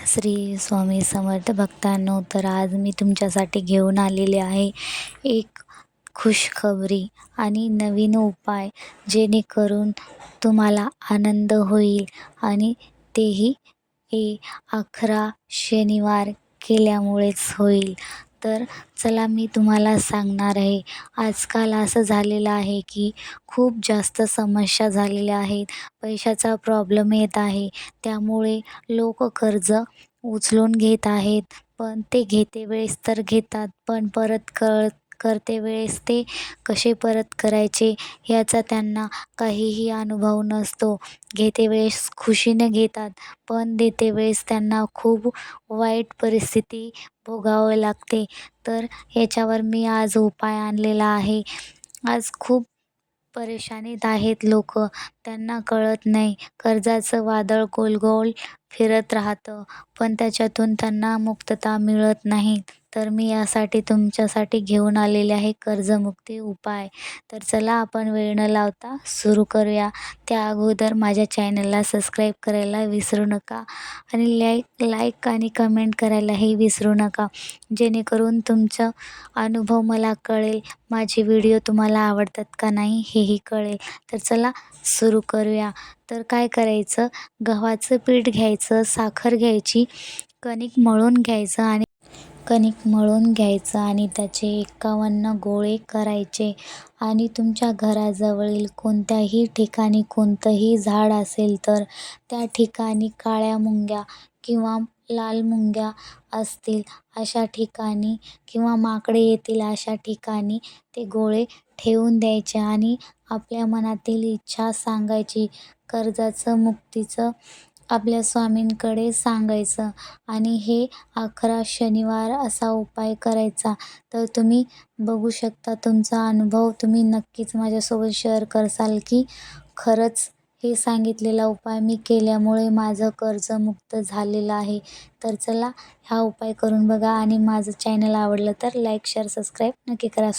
श्री स्वामी समर्थ भक्तांनो, तर आज मी तुमच्यासाठी घेऊन आलेले आहे एक खुशखबरी आणि नवीन उपाय, जेणेकरून तुम्हाला आनंद होईल आणि तेही 11 शनिवार केल्यामुळेच होईल. तर चला मी तुम्हाला सांगणार आहे. आजकाल असं झालेलं आहे की खूप जास्त समस्या झालेल्या आहेत. पैशाचा प्रॉब्लेम येत आहे. त्यामुळे लोक कर्ज उचलून घेत आहेत. पण ते घेते वेळेस तर घेतात, पण परत करते वेळेस ते कसे परत करायचे याचा त्यांना काहीही अनुभव नसतो. घेते वेळेस खुशीने घेतात, पण देते वेळेस त्यांना खूप वाईट परिस्थिती भोगावं लागते. तर याच्यावर मी आज उपाय आणलेला आहे. आज खूप परेशानीत आहेत लोक, त्यांना कळत नाही. कर्जाचं वादळ गोल फिरत राहतं, पण त्याच्यातून त्यांना मुक्तता मिळत नाही. तर मी यासाठी तुमच्यासाठी घेऊन आलेले आहे कर्जमुक्ती उपाय. तर चला आपण वेळ न लावता सुरू करूया. त्या अगोदर माझ्या चॅनलला सबस्क्राईब करायला विसरू नका आणि लाईक आणि कमेंट करायलाही विसरू नका, जेणेकरून तुमचा अनुभव मला कळेल. माझे व्हिडिओ तुम्हाला आवडतात का नाही हेही कळेल. तर चला सुरू करूया. तर काय करायचं, गव्हाचं पीठ घ्यायचं, साखर घ्यायची, कणिक मळून घ्यायचं आणि त्याचे 51 गोळे करायचे. आणि तुमच्या घराजवळील कोणत्याही ठिकाणी कोणतंही झाड असेल तर त्या ठिकाणी काळ्या मुंग्या किंवा लाल मुंग्या असतील अशा ठिकाणी, किंवा माकडे येतील अशा ठिकाणी ते गोळे ठेवून द्यायचे आणि आपल्या मनातील इच्छा सांगायची. कर्जाचं मुक्तीचं आपल्या स्वामींकडे सांगायचं आणि हे 11 शनिवार असा उपाय करायचा. तर तुम्ही बघू शकता, तुमचा अनुभव तुम्ही नक्कीच माझ्यासोबत शेअर करसाल की खरंच हे सांगितलेला उपाय मी केल्यामुळे माझं कर्जमुक्त झालेलं आहे. तर चला हा उपाय करून बघा आणि माझं चॅनल आवडलं तर लाईक, शेअर, सबस्क्राईब नक्की करा.